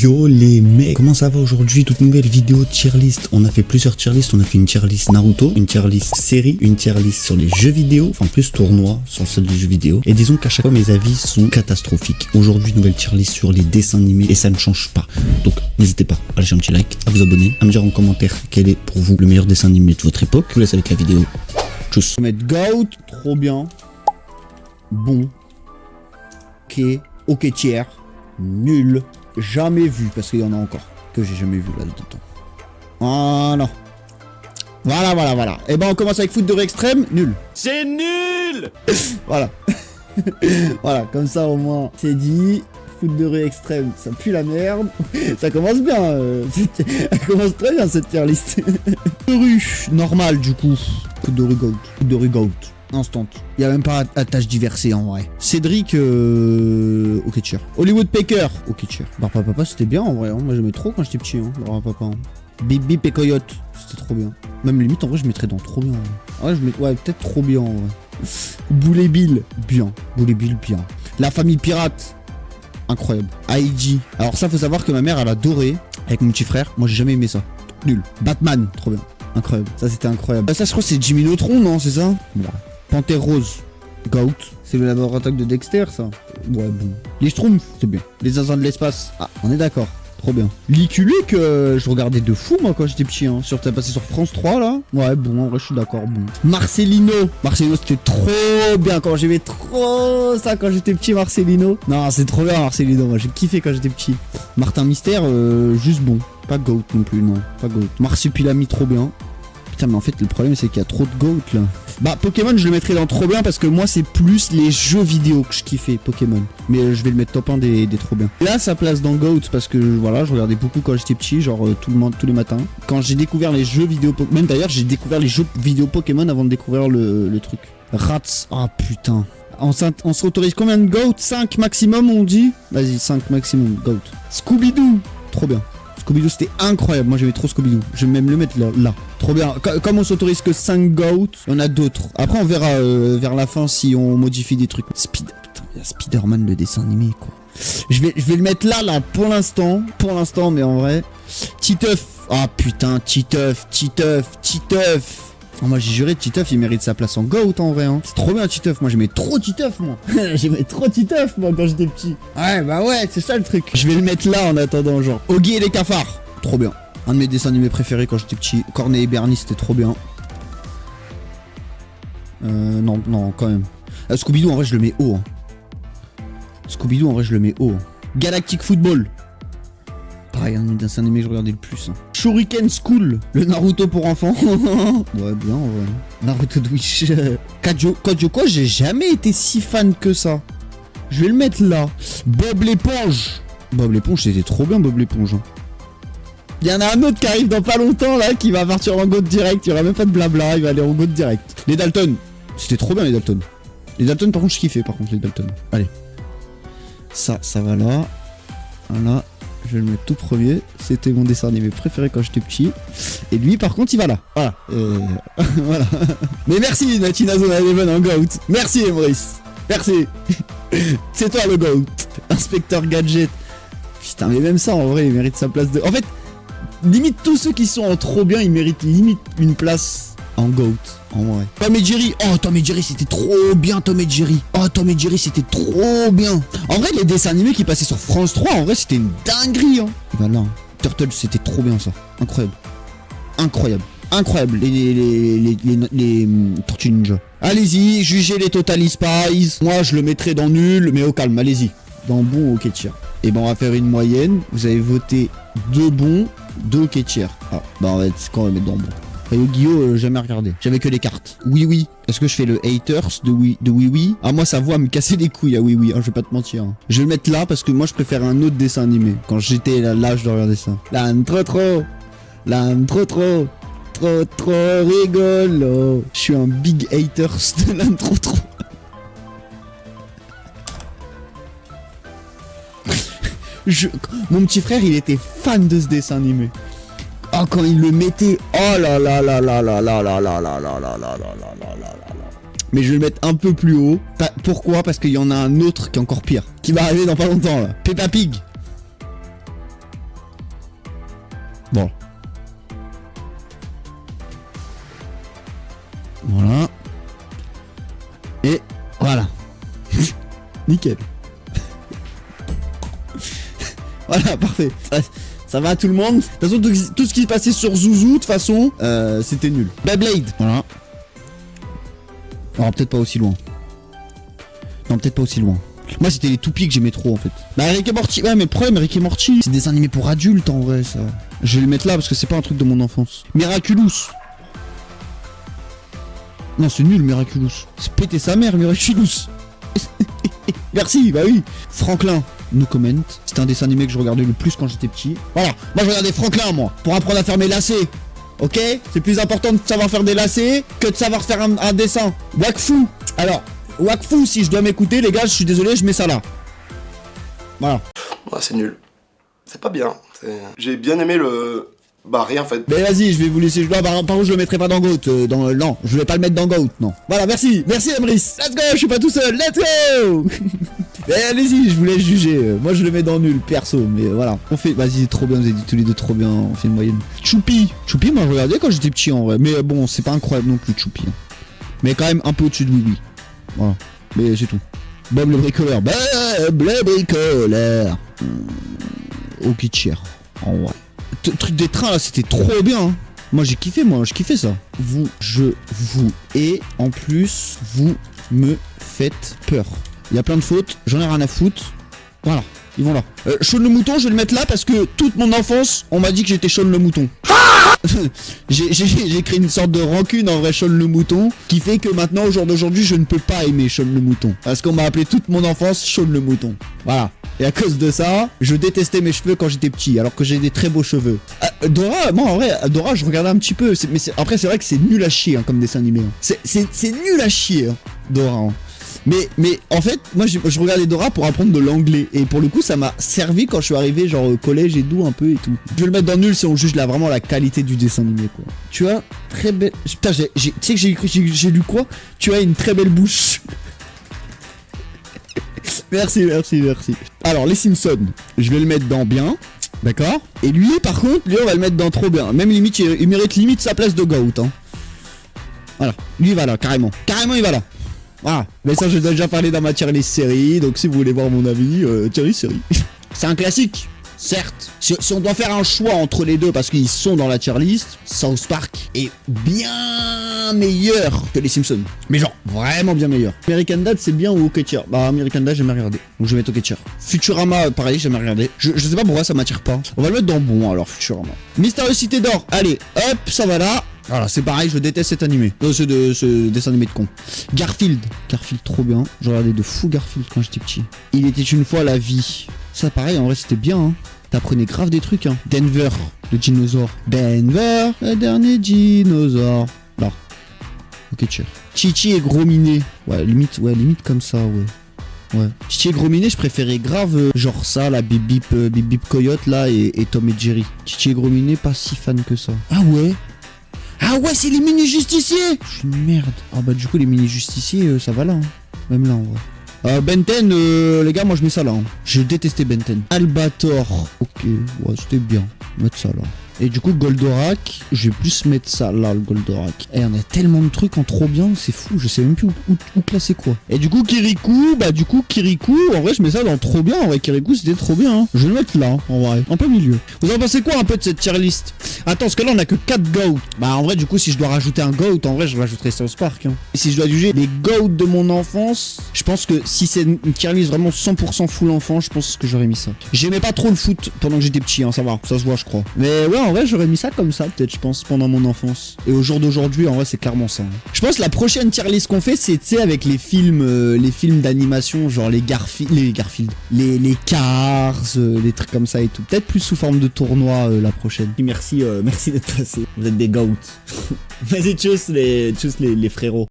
Yo les mecs, comment ça va aujourd'hui? Toute nouvelle vidéo tier list. On a fait plusieurs tier list. On a fait une tier list Naruto, une tier list série, une tier list sur les jeux vidéo, enfin plus tournoi sur celle des jeux vidéo. Et disons qu'à chaque fois mes avis sont catastrophiques. Aujourd'hui nouvelle tier list sur les dessins animés et ça ne change pas. Donc n'hésitez pas à lâcher un petit like, à vous abonner, à me dire en commentaire quel est pour vous le meilleur dessin animé de votre époque. Je vous laisse avec la vidéo. Tchuss. On va mettre Goat, trop bien. Bon. Ok tiers. Nul. Jamais vu, parce qu'il y en a encore que j'ai jamais vu là-dedans. Voilà. Et ben on commence avec foot de rue extrême, nul. C'est nul. Voilà. Voilà, comme ça au moins c'est dit. Foot de rue extrême, ça pue la merde. Ça commence bien. Ça commence très bien cette tier list. De rue, normal du coup. Foot de rue goat. Foot de rue goat. Instant. Il n'y a même pas à tâche diversée en vrai. Cédric, ok cheer. Hollywood Pecker, ok cheer. Barba Papa c'était bien en vrai, hein. Moi j'aimais trop quand j'étais petit, hein. Barba Papa. Hein. Bip Bip et Coyote, c'était trop bien. Même limite en vrai je mettrais dans trop bien. En vrai. Ouais, peut-être trop bien en vrai. Boulet Bill, bien. Boulet Bill, bien. La famille pirate, incroyable. IG. Alors ça faut savoir que ma mère elle adorait avec mon petit frère. Moi j'ai jamais aimé ça. Nul. Batman, trop bien. Incroyable. Ça c'était incroyable. Ça je crois que c'est Jimmy Neutron, non? C'est ça? Voilà. Panthère Rose, Goat, c'est le laboratoire de Dexter ça. Ouais bon. Les Schtroumpfs, c'est bien. Les Zinzins de l'espace, ah on est d'accord, trop bien. Liculé que je regardais de fou moi quand j'étais petit, hein. T'as passé sur France 3 là. Ouais bon, en vrai je suis d'accord, bon. Marcelino c'était trop bien, quand j'aimais trop ça quand j'étais petit Marcelino. Non c'est trop bien Marcelino, moi j'ai kiffé quand j'étais petit. Martin Mystère, juste bon. Pas Goat non plus, non, pas Goat. Marsupilami trop bien. Putain mais en fait le problème c'est qu'il y a trop de Goat là. Bah Pokémon je le mettrais dans trop bien parce que moi c'est plus les jeux vidéo que je kiffais Pokémon. Mais je vais le mettre top 1 des trop bien. Là ça place dans Goat parce que voilà je regardais beaucoup quand j'étais petit, genre tous les matins. Quand j'ai découvert les jeux vidéo Pokémon, même d'ailleurs j'ai découvert les jeux vidéo Pokémon avant de découvrir le truc. Rats, ah putain. On s'autorise combien de Goat? 5 maximum on dit? Vas-y 5 maximum Goat. Scooby-Doo, trop bien. Scooby-Doo c'était incroyable, moi j'aimais trop Scooby-Doo, je vais même le mettre là. Trop bien, comme on s'autorise que 5 Goat, il y en a d'autres. Après on verra vers la fin si on modifie des trucs. Putain, il y a Spider-Man le dessin animé quoi. Je vais le mettre là pour l'instant, mais en vrai. Titeuf, ah putain, Titeuf. Oh, moi j'ai juré Titeuf il mérite sa place en Goat en vrai hein. C'est trop bien Titeuf, moi j'aimais trop Titeuf moi. J'aimais trop Titeuf moi quand j'étais petit. Ouais bah ouais c'est ça le truc. Je vais le mettre là en attendant genre. Oggy et les cafards, trop bien. Un de mes dessins animés préférés quand j'étais petit. Cornet et Bernie c'était trop bien. Non quand même. Scooby-Doo en vrai je le mets haut hein. Galactic Football. Pareil, un dessin animé que je regardais le plus. Hein. Shuriken School, le Naruto pour enfants. Ouais, bien en vrai. Naruto de Wish. Kajoko, j'ai jamais été si fan que ça. Je vais le mettre là. Bob l'éponge. Bob l'éponge, c'était trop bien, Bob l'éponge. Hein. Il y en a un autre qui arrive dans pas longtemps là, qui va partir en Goat direct. Il y aura même pas de blabla, il va aller en Goat direct. Les Dalton. C'était trop bien les Dalton. Les Dalton, par contre, je kiffais par contre les Dalton. Allez. Ça va là. Voilà. Je vais le mettre tout premier, c'était mon dessin animé préféré quand j'étais petit. Et lui par contre il va là. Voilà. Voilà. Mais merci Natina Zona Eleven en Goat. Merci Maurice. Merci. C'est toi le Goat. Inspecteur Gadget. Putain mais même ça en vrai il mérite sa place de. En fait, limite tous ceux qui sont en trop bien ils méritent limite une place en Goat. En vrai. Tom et Jerry. Oh Tom et Jerry c'était trop bien Tom et Jerry. Oh Tom et Jerry c'était trop bien. En vrai les dessins animés qui passaient sur France 3 en vrai c'était une dinguerie hein. Voilà. Turtle c'était trop bien ça. Incroyable. Les Tortues Ninja. Allez-y, jugez les Total Spies. Moi je le mettrais dans nul mais au calme, allez-y. Dans bon ok tiers. Et ben on va faire une moyenne. Vous avez voté 2 bons, 2 ok tiers. Ah bah on va être quand on va mettre dans bon. Yu-Gi-Oh! Jamais regardé. J'avais que les cartes. Oui. Est-ce que je fais le haters de oui? Ah moi sa voix me cassait les couilles à oui. Hein, je vais pas te mentir. Hein. Je vais le mettre là parce que moi je préfère un autre dessin animé. Quand j'étais à l'âge de regarder ça. L'âne trop. Trop rigolo. Je suis un big haters de l'âne trop. Mon petit frère il était fan de ce dessin animé. Oh quand il le mettait, oh là. Mais je vais le mettre un peu plus haut. Pourquoi? Parce qu'il y en a un autre qui est encore pire, qui va arriver dans pas longtemps là. Peppa Pig. Bon. Voilà. Et voilà. Nickel. Voilà, parfait. Ça va à tout le monde. De toute façon, tout ce qui est passé sur Zouzou, de toute façon, c'était nul. Beyblade. Voilà. Alors, peut-être pas aussi loin. Non, peut-être pas aussi loin. Moi, c'était les toupies que j'aimais trop, en fait. Bah, Rick et Morty. Ouais, mais le problème, Rick et Morty, c'est des animés pour adultes, en vrai, ça. Je vais le mettre là, parce que c'est pas un truc de mon enfance. Miraculous. Non, c'est nul, Miraculous. C'est péter sa mère, Miraculous. Merci, bah oui. Franklin, no comment. C'était un dessin animé que je regardais le plus quand j'étais petit. Voilà, moi je regardais Franklin, moi, pour apprendre à faire mes lacets. Ok? C'est plus important de savoir faire des lacets que de savoir faire un dessin. Wakfu. Alors, Wakfu, si je dois m'écouter, les gars, je suis désolé, je mets ça là. Voilà. Ouais, c'est nul. C'est pas bien. J'ai bien aimé le... Bah rien en fait. Mais vas-y, je vais vous laisser. Par contre, je le mettrai pas dans Goat. Non, je vais pas le mettre dans Goat, non. Voilà, merci Emrys. Let's go, je suis pas tout seul. Let's go. Mais allez-y, je vous laisse juger. Moi, je le mets dans nul, perso. Mais voilà. On fait. Vas-y, c'est trop bien. Vous avez dit tous les deux trop bien. On fait une moyenne. Choupi, moi, je regardais quand j'étais petit en vrai. Mais bon, c'est pas incroyable non plus, Choupi. Mais quand même un peu au-dessus de Oui. Voilà. Mais c'est tout. Bob le bricoleur. Bob le bricoleur. Ok, cher. En vrai. Truc des trains là, c'était trop bien. Hein. Moi j'ai kiffé, je kiffais ça. Et en plus, vous me faites peur. Il y a plein de fautes, j'en ai rien à foutre. Voilà, ils vont là. Sean le mouton, je vais le mettre là parce que toute mon enfance, on m'a dit que j'étais Sean le mouton. J'ai créé une sorte de rancune en vrai Sean le mouton qui fait que maintenant au jour d'aujourd'hui je ne peux pas aimer Sean le mouton parce qu'on m'a appelé toute mon enfance Sean le mouton. Voilà. Et à cause de ça, je détestais mes cheveux quand j'étais petit alors que j'ai des très beaux cheveux. Dora, moi en vrai, Dora je regardais un petit peu. Après c'est vrai que c'est nul à chier hein, comme dessin animé. Hein. C'est nul à chier hein, Dora. Hein. Mais en fait, moi je regardais Dora pour apprendre de l'anglais. Et pour le coup, ça m'a servi quand je suis arrivé, genre au collège et d'où un peu et tout. Je vais le mettre dans nul si on juge là vraiment la qualité du dessin animé, quoi. Tu as très belle. Putain, tu sais que j'ai lu quoi? Tu as une très belle bouche. Merci. Alors, les Simpsons, je vais le mettre dans bien. D'accord? Et lui, par contre, on va le mettre dans trop bien. Même limite, il mérite limite sa place de GOAT. Hein. Voilà. Lui, il va là, carrément. Carrément, il va là. Voilà, mais ça je l'ai déjà parlé dans ma tier list série, donc si vous voulez voir mon avis, tier list série. C'est un classique, certes. Si on doit faire un choix entre les deux parce qu'ils sont dans la tier list, South Park est bien meilleur que les Simpsons. Mais genre, vraiment bien meilleur. American Dad c'est bien ou OK Tier? Bah American Dad j'ai jamais regardé, donc je vais mettre OK Tier. Futurama, pareil, j'ai jamais regardé. Je sais pas pourquoi ça m'attire pas. On va le mettre dans bon alors, Futurama. Mystérieuse Cité d'Or, allez, hop, ça va là. Voilà, c'est pareil, je déteste cet animé. Ce dessin animé de con. Garfield, trop bien. Je regardais de fou Garfield quand j'étais petit. Il était une fois la vie. Ça, pareil, en vrai, c'était bien. Hein. T'apprenais grave des trucs. Hein. Denver, le dinosaure. Denver, le dernier dinosaure. Là. Ok, cher. Chichi et Gros Minet. Ouais, limite comme ça, ouais. Chichi et Gros Minet, je préférais grave genre ça, la Bip Bip Coyote là et Tom et Jerry. Chichi et Gros Minet, pas si fan que ça. Ah ouais. Ah ouais, c'est les mini-justiciers. Je suis une merde. Ah bah du coup, les mini-justiciers, ça va là. Hein. Même là, en vrai. Ben 10, les gars, moi je mets ça là. Hein. Je détestais Ben 10. Albator. Ok, ouais, c'était bien. Mettre ça là. Et du coup, Goldorak, je vais plus mettre ça là, le Goldorak. Et on a tellement de trucs en trop bien, c'est fou, je sais même plus où classer quoi. Et du coup, Kirikou, en vrai, je mets ça dans trop bien. En vrai, Kirikou, c'était trop bien. Hein. Je vais le mettre là, hein, en vrai, un peu milieu. Vous en pensez quoi un peu de cette tier list? Attends, parce que là, on a que 4 GOAT. Bah, en vrai, du coup, si je dois rajouter un GOAT, en vrai, je rajouterai South Park. Hein. Et si je dois juger les GOAT de mon enfance, je pense que si c'est une tier list vraiment 100% full enfant, je pense que j'aurais mis ça. J'aimais pas trop le foot pendant que j'étais petit, hein, ça va, ça se voit, je crois. Mais ouais, en vrai, j'aurais mis ça comme ça, peut-être, je pense, pendant mon enfance. Et au jour d'aujourd'hui, en vrai, c'est clairement ça. Hein. Je pense que la prochaine tier list qu'on fait, c'est, tu sais, avec les films d'animation, genre les Garfield, les Cars, les trucs comme ça et tout. Peut-être plus sous forme de tournoi la prochaine. Merci d'être passé. Vous êtes des goats. Vas-y, tchuss les frérots.